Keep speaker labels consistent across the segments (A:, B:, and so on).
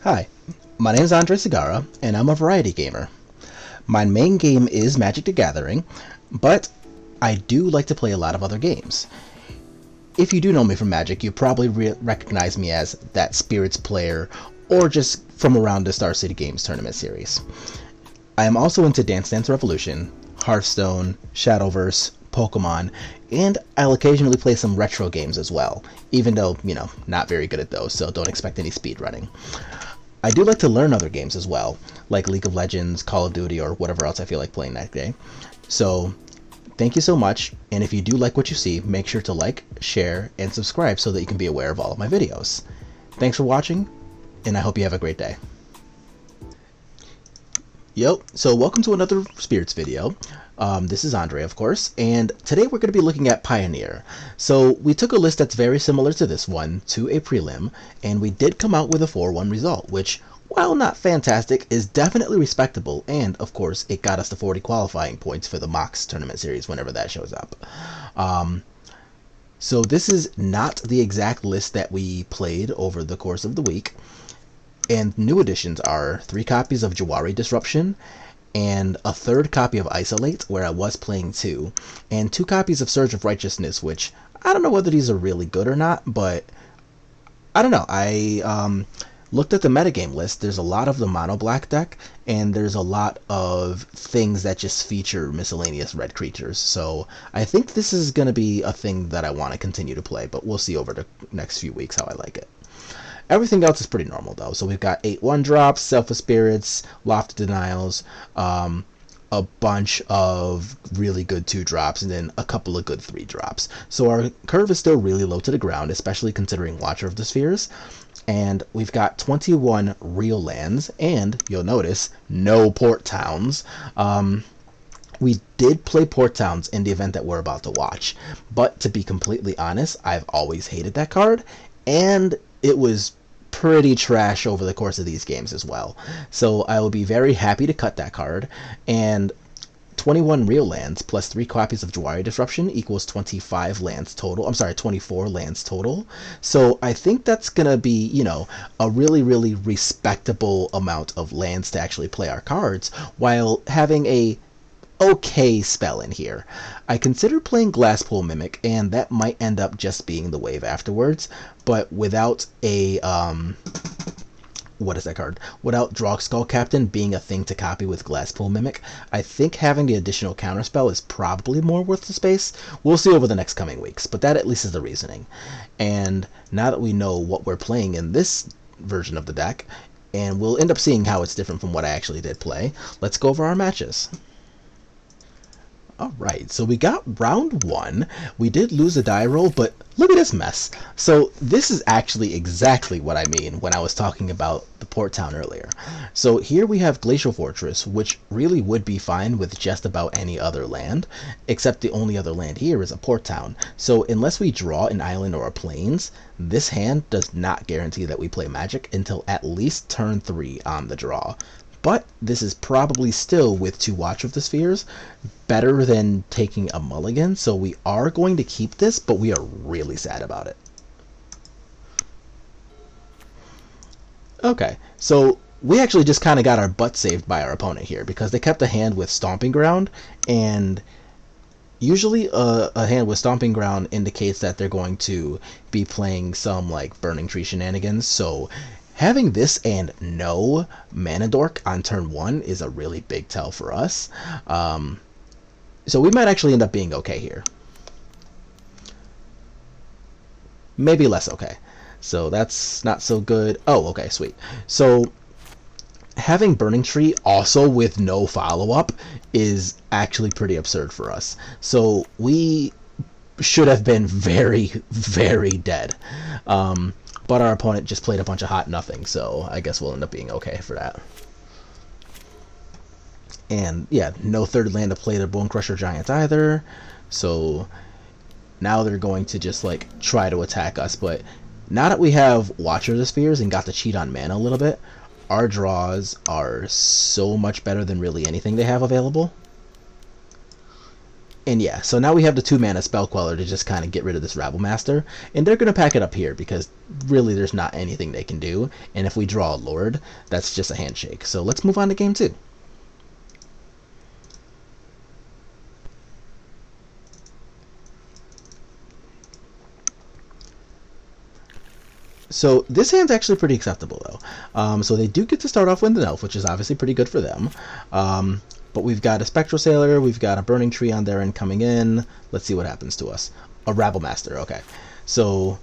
A: Hi, my name is Andre Segara, and I'm a variety gamer. My main game is Magic the Gathering, but I do like to play a lot of other games. If you do know me from Magic, you probably recognize me as that Spirits player, or just from around the Star City Games tournament series. I am also into Dance Dance Revolution, Hearthstone, Shadowverse, Pokemon, and I'll occasionally play some retro games as well, even though, not very good at those, so don't expect any speedrunning. I do like to learn other games as well, like League of Legends, Call of Duty, or whatever else I feel like playing that day. So, thank you so much, and if you do like what you see, make sure to like, share, and subscribe so that you can be aware of all of my videos. Thanks for watching, and I hope you have a great day. So welcome to another Spirits video. This is Andre, of course, and today we're going to be looking at Pioneer. So we took a list that's very similar to this one to a prelim, and we did come out with a 4-1 result, which, while not fantastic, is definitely respectable, and of course it got us the 40 qualifying points for the MOCS tournament series whenever that shows up. So this is not the exact list that we played over the course of the week. And new additions are 3 copies of Jawari Disruption, and a 3rd copy of Isolate, where I was playing 2, and 2 copies of Surge of Righteousness, which I don't know whether these are really good or not, but I don't know. I looked at the metagame list. There's a lot of the Mono-Black deck, and there's a lot of things that just feature miscellaneous red creatures. So I think this is going to be a thing that I want to continue to play, but we'll see over the next few weeks how I like it. Everything else is pretty normal, though. So we've got 8 1-drops, Self of Spirits, Loft Denials, a bunch of really good 2-drops, and then a couple of good 3-drops. So our curve is still really low to the ground, especially considering Watcher of the Spheres. And we've got 21 real lands, and you'll notice, no Port Towns. We did play Port Towns in the event that we're about to watch, but to be completely honest, I've always hated that card, and it was pretty trash over the course of these games as well. So I will be very happy to cut that card, and 21 real lands plus 3 copies of Jawari Disruption equals 25 lands total. I'm sorry, 24 lands total. So I think that's gonna be, a really, really respectable amount of lands to actually play our cards, while having a okay spell in here. I considered playing Glasspool Mimic, and that might end up just being the wave afterwards, but without a what is that card? Without Drogskull Captain being a thing to copy with Glasspool Mimic, I think having the additional counterspell is probably more worth the space. We'll see over the next coming weeks, but that at least is the reasoning. And now that we know what we're playing in this version of the deck, and we'll end up seeing how it's different from what I actually did play, let's go over our matches. Alright, so we got round 1. We did lose a die roll, but look at this mess. So this is actually exactly what I mean when I was talking about the Port Town earlier. So here we have Glacial Fortress, which really would be fine with just about any other land, except the only other land here is a Port Town. So unless we draw an island or a plains, this hand does not guarantee that we play Magic until at least turn 3 on the draw. But this is probably still, with 2 Watch of the Spheres, better than taking a mulligan, so we are going to keep this, but we are really sad about it. Okay, so we actually just kind of got our butt saved by our opponent here, because they kept a hand with Stomping Ground, and usually a hand with Stomping Ground indicates that they're going to be playing some like Burning Tree shenanigans, so having this and no Mana Dork on turn 1 is a really big tell for us. So we might actually end up being okay here. Maybe less okay. So that's not so good. Oh, okay, sweet. So having Burning Tree also with no follow-up is actually pretty absurd for us. So we should have been very, very dead. But our opponent just played a bunch of hot nothing, so I guess we'll end up being okay for that. And yeah, no 3rd land to play the Bone Crusher Giant either, so now they're going to just like try to attack us. But now that we have Watcher of the Spheres and got to cheat on mana a little bit, our draws are so much better than really anything they have available. And yeah, so now we have the 2-mana Spell Queller to just kind of get rid of this Rabble Master, and they're going to pack it up here because really there's not anything they can do, and if we draw a Lord, that's just a handshake. So let's move on to game 2. So this hand's actually pretty acceptable though. So they do get to start off with an Elf, which is obviously pretty good for them. But we've got a Spectral Sailor, we've got a Burning Tree on their end coming in. Let's see what happens to us. A Rabble Master, okay. So,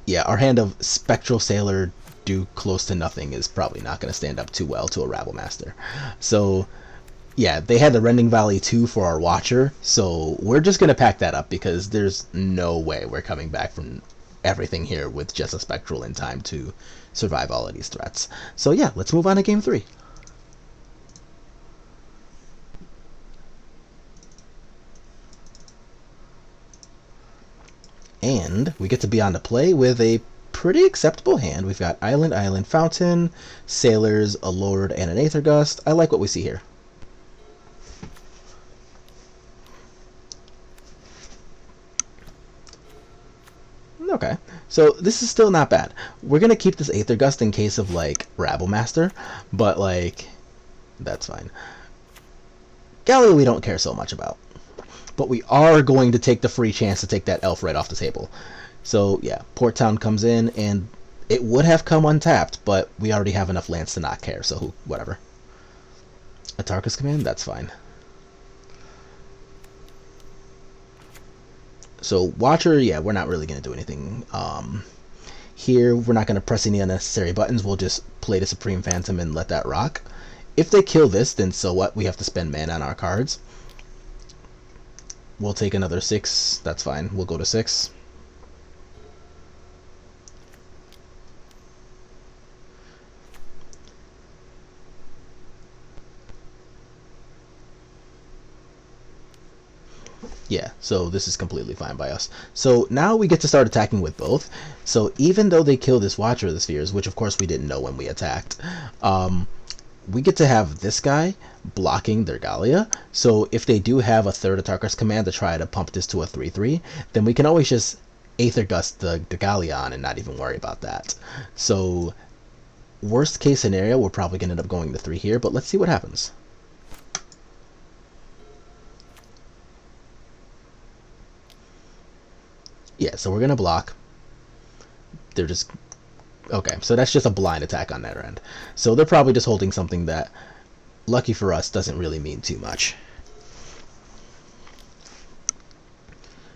A: yeah, our hand of Spectral Sailor do close to nothing is probably not going to stand up too well to a Rabble Master. So, yeah, they had the Rending Valley 2 for our Watcher, so we're just going to pack that up because there's no way we're coming back from everything here with just a Spectral in time to survive all of these threats. So, yeah, let's move on to game 3. And we get to be on the play with a pretty acceptable hand. We've got Island, Island, Fountain, Sailors, a Lord, and an Aether Gust. I like what we see here. Okay, so this is still not bad. We're going to keep this Aether Gust in case of, like, Rabble Master, but, like, that's fine. Gallia we don't care so much about. But we are going to take the free chance to take that Elf right off the table. So, yeah, Port Town comes in, and it would have come untapped, but we already have enough lands to not care, so whatever. Atarka's Command? That's fine. So, Watcher, yeah, we're not really going to do anything. Here, we're not going to press any unnecessary buttons. We'll just play the Supreme Phantom and let that rock. If they kill this, then so what? We have to spend mana on our cards. We'll take another 6. That's fine. We'll go to 6. Yeah, so this is completely fine by us. So now we get to start attacking with both. So even though they kill this Watcher of the Spheres, which of course we didn't know when we attacked, we get to have this guy blocking their Gallia. So if they do have a third Atarka's Command to try to pump this to a 3/3, then we can always just Aether Gust the Gallia on and not even worry about that. So worst case scenario, we're probably going to end up going to 3 here, but let's see what happens. Yeah, so we're going to block. They're just... Okay, so that's just a blind attack on their end. So they're probably just holding something that, lucky for us, doesn't really mean too much.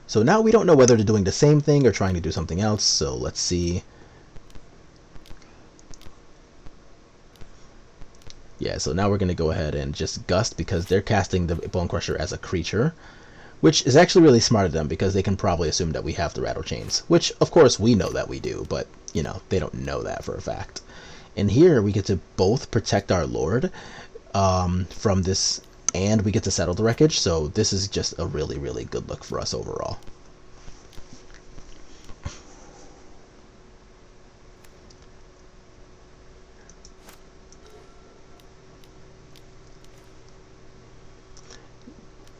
A: So now we don't know whether they're doing the same thing or trying to do something else, so let's see. Yeah, so now we're going to go ahead and just Gust because they're casting the Bone Crusher as a creature, which is actually really smart of them because they can probably assume that we have the Rattle Chains, which of course we know that we do, but you know, they don't know that for a fact. And here we get to both protect our Lord from this, and we get to settle the wreckage, so this is just a really, really good look for us overall.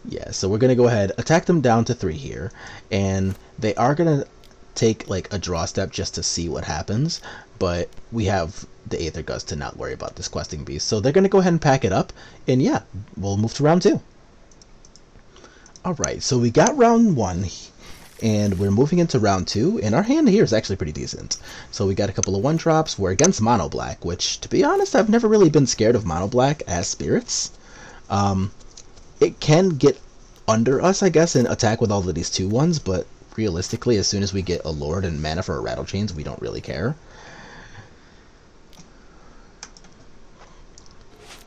A: Yeah, so we're going to go ahead, attack them down to 3 here, and they are going to take like a draw step just to see what happens, but we have the Aether Gust to not worry about this questing beast, so they're going to go ahead and pack it up, and yeah, we'll move to round 2. Alright, so we got round 1, and we're moving into round 2, and our hand here is actually pretty decent. So we got a couple of 1-drops, we're against Mono-Black, which, to be honest, I've never really been scared of Mono-Black as spirits. It can get under us, I guess, and attack with all of these 2/1s, but realistically, as soon as we get a Lord and mana for our Rattle Chains, we don't really care.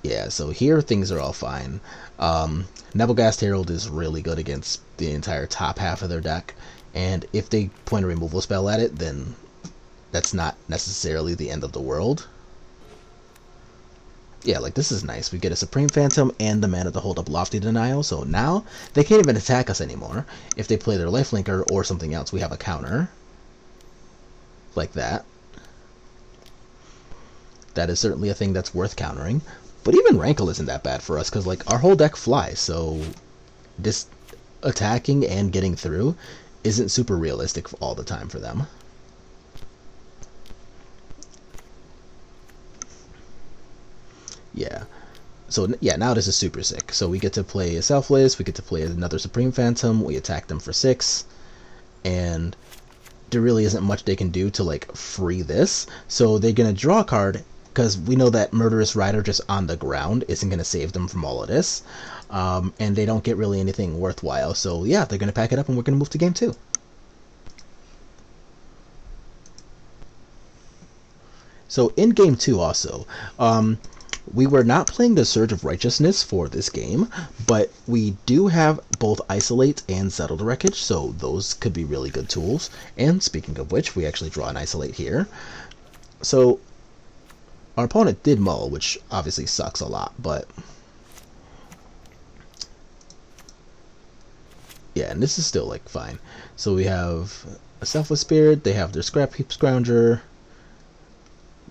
A: Yeah, so here things are all fine. Nebelgast Herald is really good against the entire top half of their deck, and if they point a removal spell at it, then that's not necessarily the end of the world. Yeah, like this is nice. We get a Supreme Phantom and the mana to hold up Lofty Denial, so now they can't even attack us anymore. If they play their Lifelinker or something else, we have a counter. Like that. That is certainly a thing that's worth countering. But even Rankle isn't that bad for us, because like our whole deck flies, so this attacking and getting through isn't super realistic all the time for them. Yeah. So yeah, now this is super sick. So we get to play a Selfless, we get to play another Supreme Phantom, we attack them for 6, and there really isn't much they can do to like free this. So they're gonna draw a card, because we know that Murderous Rider just on the ground isn't gonna save them from all of this, and they don't get really anything worthwhile. So yeah, they're gonna pack it up, and we're gonna move to game 2. So in game 2 also, we were not playing the Surge of Righteousness for this game, but we do have both Isolate and Settle the Wreckage, so those could be really good tools. And speaking of which, we actually draw an Isolate here. So our opponent did mull, which obviously sucks a lot, but yeah, and this is still like fine. So we have a Selfless Spirit, they have their Scrap Heap Scrounger.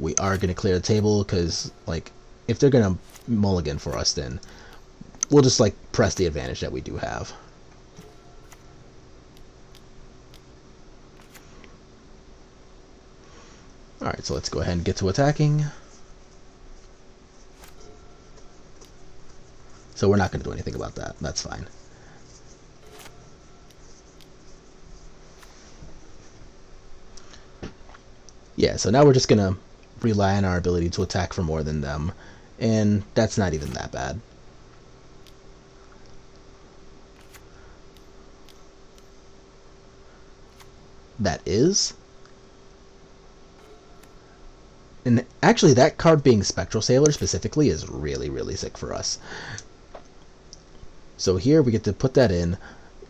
A: We are going to clear the table because, like, if they're going to mulligan for us, then we'll just, like, press the advantage that we do have. Alright, so let's go ahead and get to attacking. So we're not going to do anything about that. That's fine. Yeah, so now we're just going to rely on our ability to attack for more than them, and that's not even that bad. That is. And actually, that card being Spectral Sailor specifically is really, really sick for us. So here we get to put that in,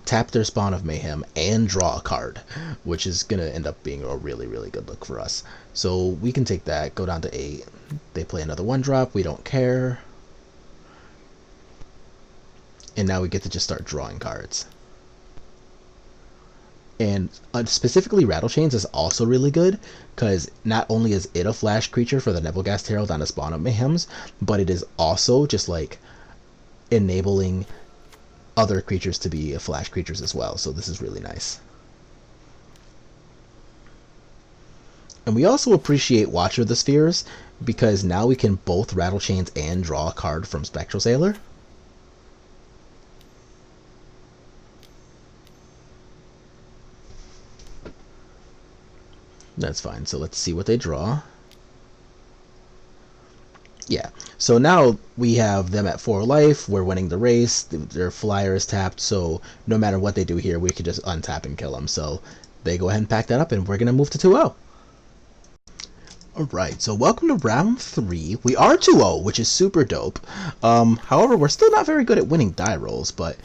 A: tap their Spawn of Mayhem, and draw a card, which is going to end up being a really, really good look for us. So we can take that, go down to 8. They play another 1-drop, we don't care. And now we get to just start drawing cards. And specifically Rattle Chains is also really good, because not only is it a flash creature for the Nebelgast Herald on a Spawn of Mayhems, but it is also just like enabling other creatures to be flash creatures as well, so this is really nice. And we also appreciate Watcher of the Spheres, because now we can both Rattle Chains and draw a card from Spectral Sailor. That's fine, so let's see what they draw. Yeah, so now we have them at 4 life, we're winning the race, their flyer is tapped, so no matter what they do here, we could just untap and kill them. So they go ahead and pack that up, and we're going to move to 2-0. Alright, so welcome to round 3. We are 2-0, which is super dope. However, we're still not very good at winning die rolls, but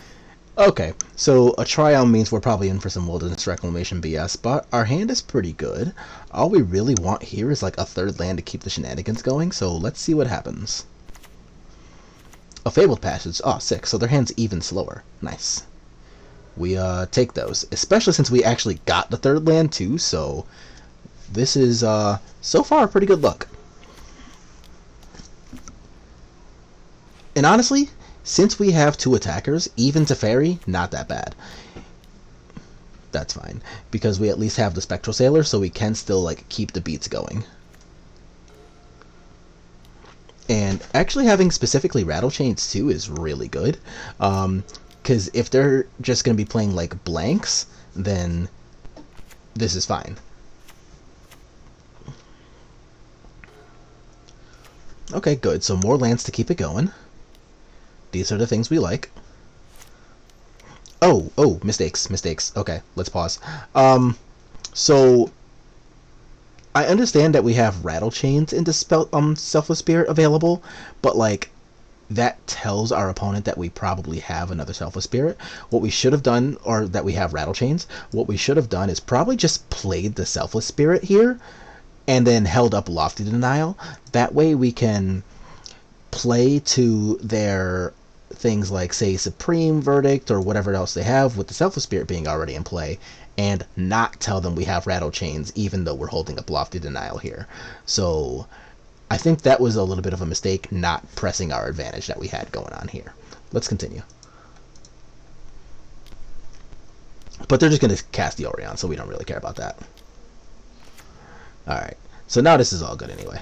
A: okay, so a tryout means we're probably in for some Wilderness Reclamation BS, but our hand is pretty good. All we really want here is like a 3rd land to keep the shenanigans going, so let's see what happens. A Fabled Passage. Oh, sick. So their hand's even slower. Nice. We take those, especially since we actually got the 3rd land too, so this is so far a pretty good look. And honestly, since we have 2 attackers, even Teferi, not that bad. That's fine, because we at least have the Spectral Sailor, so we can still like keep the beats going. And actually having specifically Rattle Chains too is really good, because if they're just going to be playing like blanks, then this is fine. Okay, good, so more lands to keep it going. These are the things we like. Oh, mistakes. Okay, let's pause. So I understand that we have Rattle Chains into Selfless Spirit available, but like that tells our opponent that we probably have another Selfless Spirit. What we should have done, or that we have Rattle Chains, what we should have done is probably just played the Selfless Spirit here, and then held up Lofty Denial. That way we can play to their things like, say, Supreme Verdict or whatever else they have, with the Selfless Spirit being already in play, and not tell them we have Rattle Chains, even though we're holding up Lofty Denial here. So I think that was a little bit of a mistake, not pressing our advantage that we had going on here. Let's continue. But they're just going to cast the Orion, so we don't really care about that. Alright, so now this is all good anyway.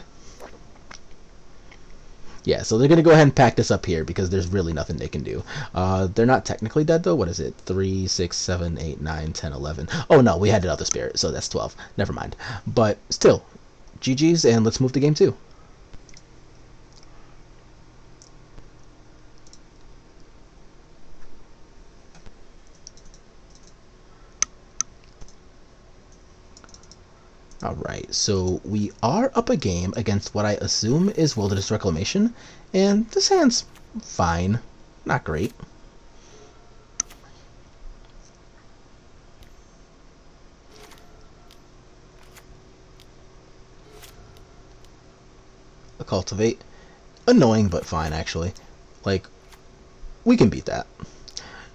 A: Yeah, so they're going to go ahead and pack this up here because there's really nothing they can do. They're not technically dead, though. What is it? 3, 6, 7, 8, 9, 10, 11. Oh, no, we had another spirit, so that's 12. Never mind. But still, GG's, and let's move to game 2. Alright, so we are up a game against what I assume is Wilderness Reclamation, and this hand's fine. Not great. A Cultivate. Annoying, but fine, actually. Like, we can beat that.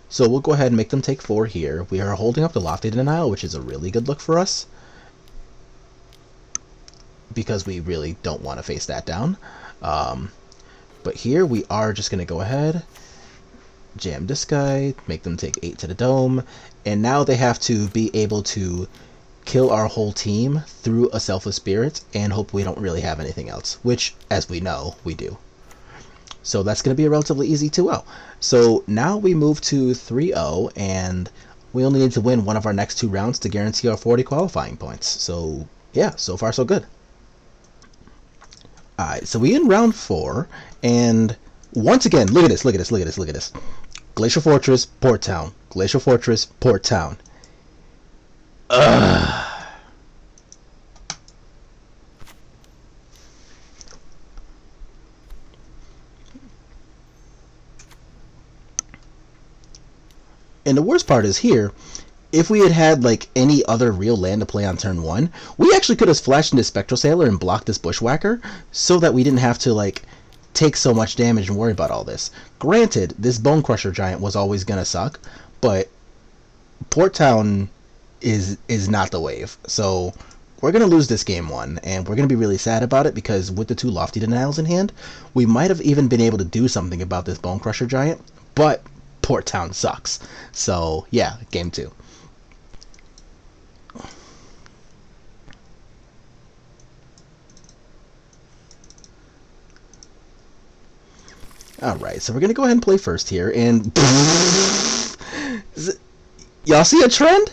A: So we'll go ahead and make them take 4 here. We are holding up the Lofty Denial, which is a really good look for us, because we really don't want to face that down. But here we are just going to go ahead, jam this guy, make them take 8 to the dome, and now they have to be able to kill our whole team through a Selfless Spirit and hope we don't really have anything else, which, as we know, we do. So that's going to be a relatively easy 2-0. So now we move to 3-0, and we only need to win one of our next 2 rounds to guarantee our 40 qualifying points. So yeah, so far so good. Alright, so we in round 4, and once again, look at this, look at this, look at this, look at this. Glacial Fortress, Port Town. Glacial Fortress, Port Town. Ugh. And the worst part is here, if we had had like any other real land to play on turn 1, we actually could have flashed into Spectral Sailor and blocked this Bushwhacker so that we didn't have to like take so much damage and worry about all this. Granted, this Bone Crusher Giant was always gonna suck, but Port Town is not the wave. So we're gonna lose this game 1, and we're gonna be really sad about it because with the 2 Lofty Denials in hand, we might have even been able to do something about this Bone Crusher Giant, but Port Town sucks. So yeah, game 2. Alright, so we're going to go ahead and play first here, and y'all see a trend?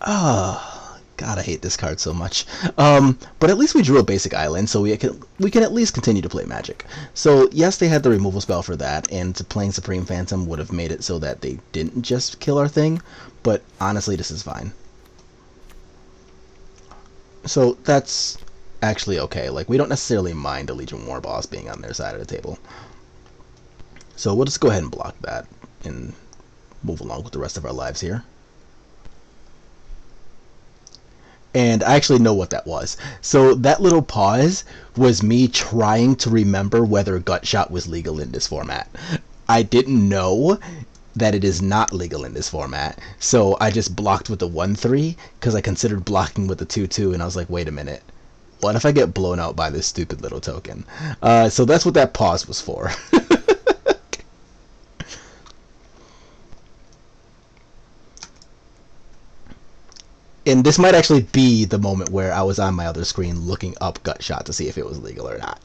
A: Oh, God, I hate this card so much. But at least we drew a basic island, so we can at least continue to play Magic. So yes, they had the removal spell for that, and playing Supreme Phantom would have made it so that they didn't just kill our thing, but honestly, this is fine. So that's actually okay. Like, we don't necessarily mind a Legion War Boss being on their side of the table. So we'll just go ahead and block that and move along with the rest of our lives here. And I actually know what that was. So that little pause was me trying to remember whether Gutshot was legal in this format. I didn't know that it is not legal in this format, so I just blocked with the 1-3 because I considered blocking with the 2-2, and I was like, wait a minute, what if I get blown out by this stupid little token? So that's what that pause was for. And this might actually be the moment where I was on my other screen looking up Gutshot to see if it was legal or not.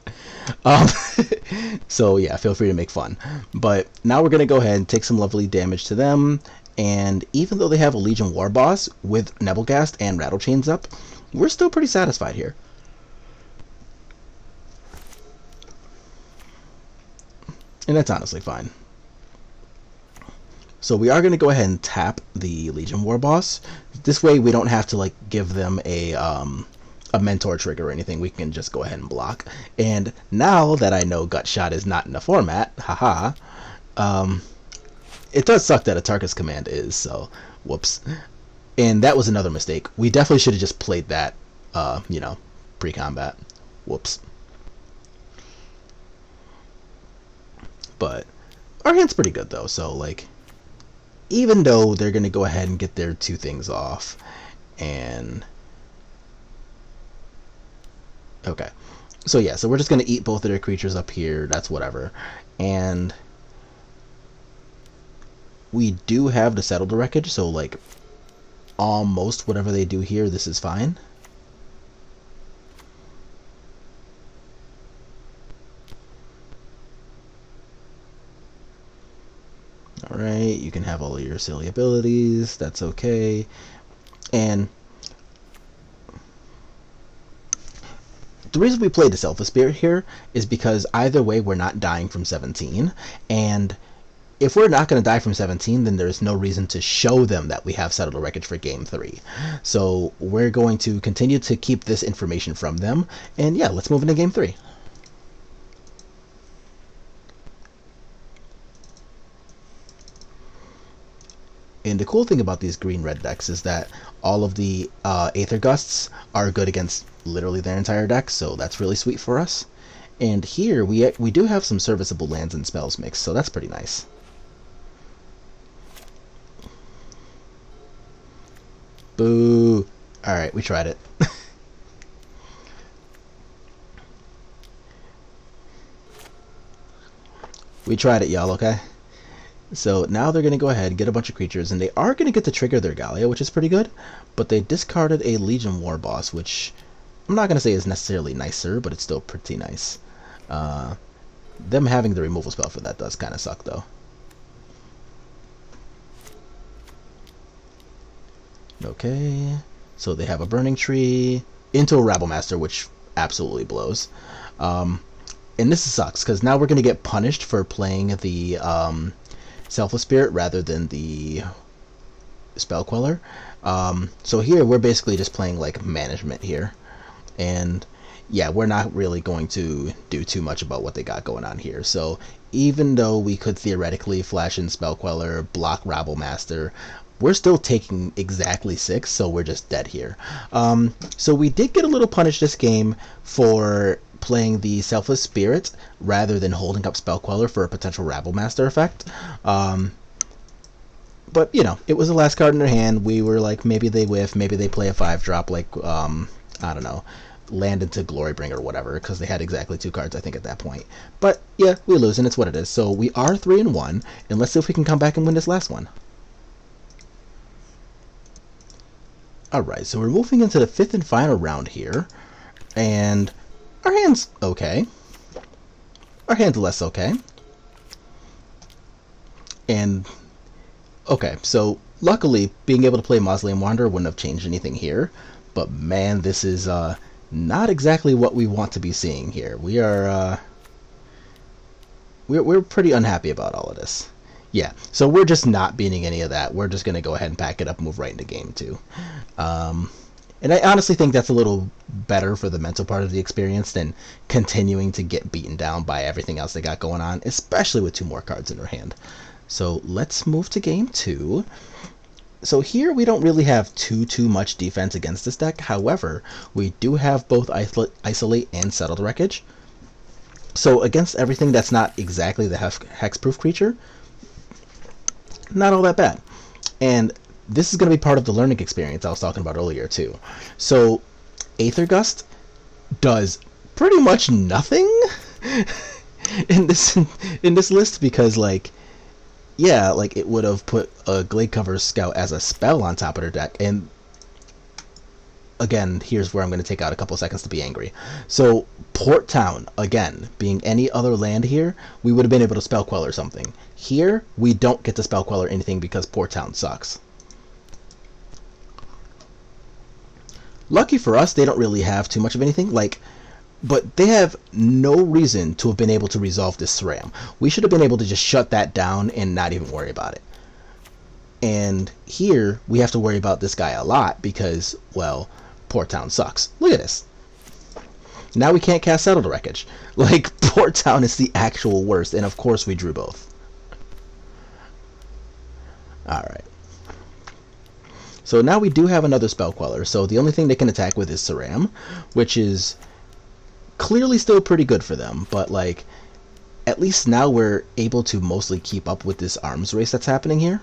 A: So yeah, feel free to make fun. But now we're going to go ahead and take some lovely damage to them. And even though they have a Legion War Boss with Nebelgast and Rattle Chains up, we're still pretty satisfied here. And that's honestly fine. So we are going to go ahead and tap the Legion War Boss. This way we don't have to like give them a mentor trigger or anything. We can just go ahead and block. And now that I know Gutshot is not in the format, haha, it does suck that a Tarkus command is, so whoops. And that was another mistake. We definitely should have just played that, you know, pre-combat. Whoops. But our hand's pretty good though, so like, even though they're going to go ahead and get their 2 things off, and okay, so yeah, so we're just going to eat both of their creatures up here, that's whatever, and We do have the settled wreckage, so like almost whatever they do here, this is fine. Alright, you can have all of your silly abilities, that's okay. And the reason we played the Selfless Spirit here is because either way we're not dying from 17, and if we're not going to die from 17, then there's no reason to show them that we have settled wreckage for game 3. So we're going to continue to keep this information from them, and yeah, let's move into game 3. And the cool thing about these green-red decks is that all of the Aether Gusts are good against literally their entire deck, so that's really sweet for us. And here we do have some serviceable lands and spells mixed, so that's pretty nice. Boo! Alright, we tried it. We tried it, y'all, okay? So now they're going to go ahead and get a bunch of creatures, and they are going to get to trigger their Gallia, which is pretty good, but they discarded a Legion War Boss, which I'm not going to say is necessarily nicer, but it's still pretty nice. Them having the removal spell for that does kind of suck, though. Okay, so they have a Burning Tree into a Rabblemaster, which absolutely blows. And this sucks, because now we're going to get punished for playing the Selfless Spirit rather than the Spell Queller. So here we're basically just playing like management here. And yeah, we're not really going to do too much about what they got going on here. So even though we could theoretically flash in Spell Queller, block Rabblemaster, we're still taking exactly 6, so we're just dead here. So we did get a little punished this game for playing the Selfless Spirit rather than holding up Spell Queller for a potential Rabblemaster effect. But, you know, it was the last card in their hand. We were like, maybe they whiff, maybe they play a 5-drop, like, I don't know, land into Glorybringer or whatever, because they had exactly 2 cards, I think, at that point. But, yeah, we lose, and it's what it is. So we are 3-1, and let's see if we can come back and win this last one. Alright, so we're moving into the 5th and final round here, and our hand's okay. Our hand's less okay. And, okay, so luckily, being able to play Mausoleum Wanderer wouldn't have changed anything here, but man, this is not exactly what we want to be seeing here. We are, we're pretty unhappy about all of this. Yeah, so we're just not beating any of that. We're just going to go ahead and pack it up and move right into game 2. And I honestly think that's a little better for the mental part of the experience than continuing to get beaten down by everything else they got going on, especially with 2 more cards in their hand. So let's move to game 2. So here we don't really have too much defense against this deck. However, we do have both Isolate and Settled Wreckage. So against everything that's not exactly the hexproof creature, not all that bad. And this is going to be part of the learning experience I was talking about earlier too. So Aether Gust does pretty much nothing in this list, because like, yeah, like it would have put a Gladecover Scout as a spell on top of their deck. And again, here's where I'm going to take out a couple seconds to be angry. So Port Town, again, being any other land here, we would have been able to Spell Queller something. Here, we don't get to Spell Queller anything because Port Town sucks. Lucky for us, they don't really have too much of anything, like, but they have no reason to have been able to resolve this SRAM. We should have been able to just shut that down and not even worry about it. And here, we have to worry about this guy a lot because, well, Port Town sucks. Look at this. Now we can't cast Settled Wreckage. Like, Port Town is the actual worst, and of course we drew both. Alright. So now we do have another Spell Queller, so the only thing they can attack with is Saram, which is clearly still pretty good for them, but like, at least now we're able to mostly keep up with this arms race that's happening here.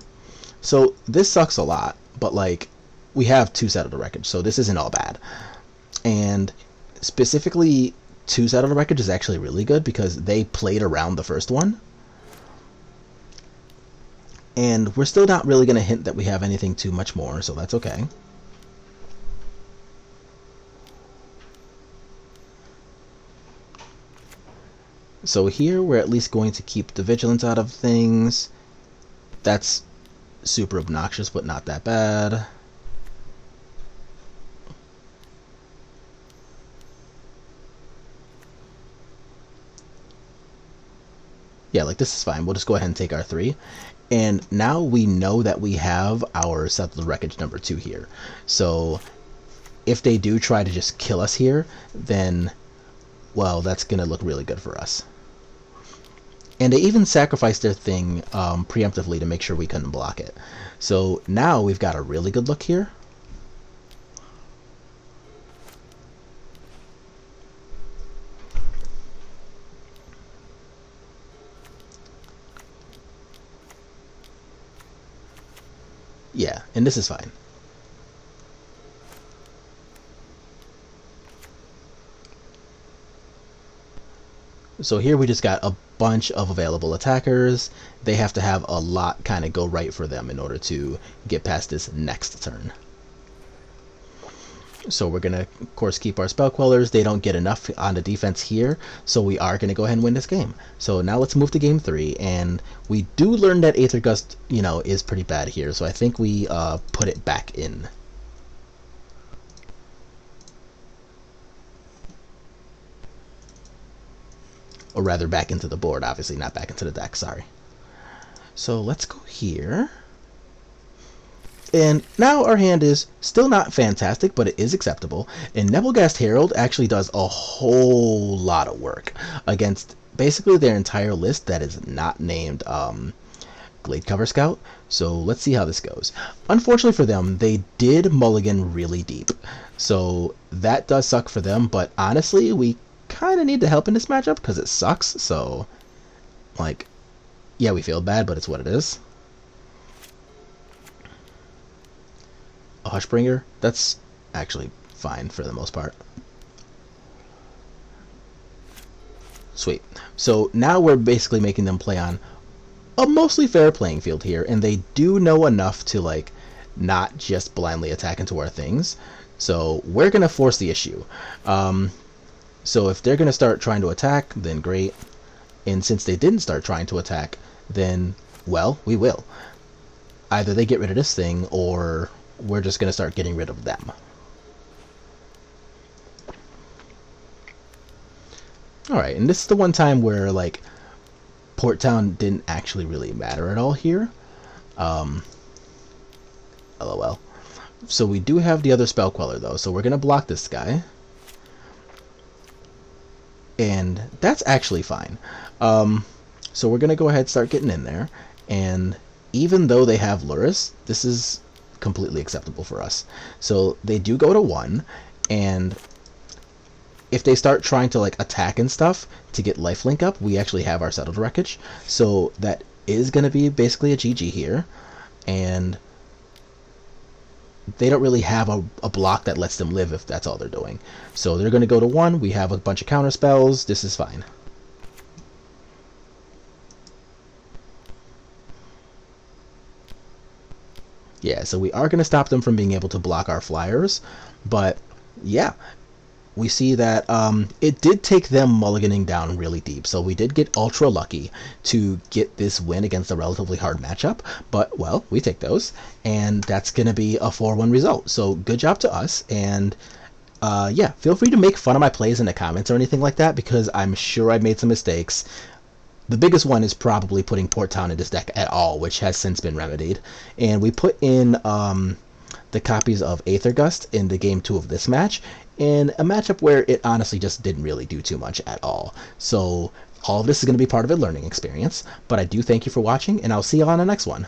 A: So this sucks a lot, but like, we have 2 Settled Wreckage, so this isn't all bad. And specifically, 2 Settled Wreckage is actually really good because they played around the first one. And we're still not really going to hint that we have anything too much more, so that's okay. So here we're at least going to keep the vigilance out of things. That's super obnoxious, but not that bad. Yeah, like this is fine. We'll just go ahead and take our 3. And now we know that we have our settled wreckage number 2 here. So if they do try to just kill us here, then, well, that's going to look really good for us. And they even sacrificed their thing preemptively to make sure we couldn't block it. So now we've got a really good look here. Yeah, and this is fine. So here we just got a bunch of available attackers. They have to have a lot kind of go right for them in order to get past this next turn. So we're going to, of course, keep our spell quellers. They don't get enough on the defense here, so we are going to go ahead and win this game. So now let's move to game 3, and we do learn that Aether Gust, you know, is pretty bad here, so I think we put it back in. Or rather, back into the board, obviously, not back into the deck, sorry. So let's go here. And now our hand is still not fantastic, but it is acceptable. And Nebelgast Herald actually does a whole lot of work against basically their entire list that is not named Gladecover Scout. So let's see how this goes. Unfortunately for them, they did mulligan really deep. So that does suck for them, but honestly, we kind of need the help in this matchup because it sucks. So, like, yeah, we feel bad, but it's what it is. A Hushbringer, that's actually fine for the most part. Sweet. So now we're basically making them play on a mostly fair playing field here, and they do know enough to, like, not just blindly attack into our things. So we're going to force the issue. So if they're going to start trying to attack, then great. And since they didn't start trying to attack, then, well, we will. Either they get rid of this thing, or we're just going to start getting rid of them. Alright, and this is the one time where, like, Port Town didn't actually really matter at all here. LOL. So we do have the other Spell Queller, though, so we're going to block this guy. And that's actually fine. So we're going to go ahead and start getting in there. And even though they have Luris, this is completely acceptable for us. So they do go to 1, and if they start trying to, like, attack and stuff to get lifelink up, we actually have our Settled Wreckage. So that is going to be basically a GG here. And they don't really have a block that lets them live if that's all they're doing. So they're going to go to 1. We have a bunch of counter spells. This is fine. Yeah, so we are going to stop them from being able to block our flyers. But yeah, we see that it did take them mulliganing down really deep. So we did get ultra lucky to get this win against a relatively hard matchup. But, well, we take those. And that's going to be a 4-1 result. So good job to us. And yeah, feel free to make fun of my plays in the comments or anything like that, because I'm sure I made some mistakes. The biggest one is probably putting Port Town in this deck at all, which has since been remedied. And we put in the copies of Aether Gust in the game 2 of this match, in a matchup where it honestly just didn't really do too much at all. So all of this is going to be part of a learning experience, but I do thank you for watching, and I'll see you on the next one.